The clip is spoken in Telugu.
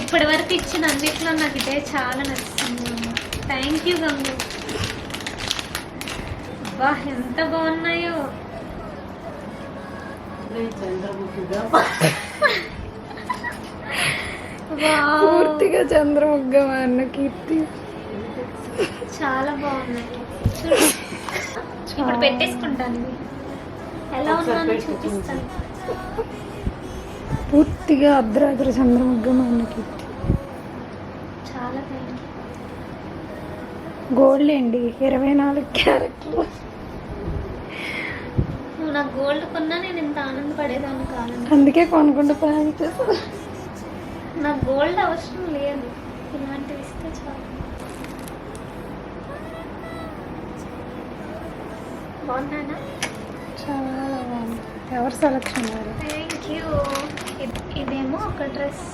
ఇప్పటి వరకు ఇచ్చిన అన్నిట్లో నాకు ఇదే చాలా నచ్చింది. Thank you Gangu. వా ఎంత బాగున్నాయో. పూర్తిగా చంద్రముఖం అన్న కీర్తి. చాలా బాగున్నాయి. ఇప్పుడు పెట్టేసుకుంటాను. ఎలా ఉన్నానో చూపిస్తాను. పూర్తిగా అర్ధరాత్రి చంద్రముఖం అన్న కీర్తి. చాలా థ్యాంక్ యూ. గోల్డ్ అండి, 24 క్యారెట్లు. నువ్వు నాకు గోల్డ్ కొన్నా నేను ఇంత ఆనందపడేదాన్ని కాదు. అందుకే కొనుక్కుంటూ ప్లాన్ చేసా. నాకు గోల్డ్ అవసరం లేదు, ఇలాంటివి ఇస్తే చాలు. బాగున్నానా? చాలా బాగుంది. ఎవరు సెలక్షన్? Thank you. ఇదేమో ఒక డ్రెస్.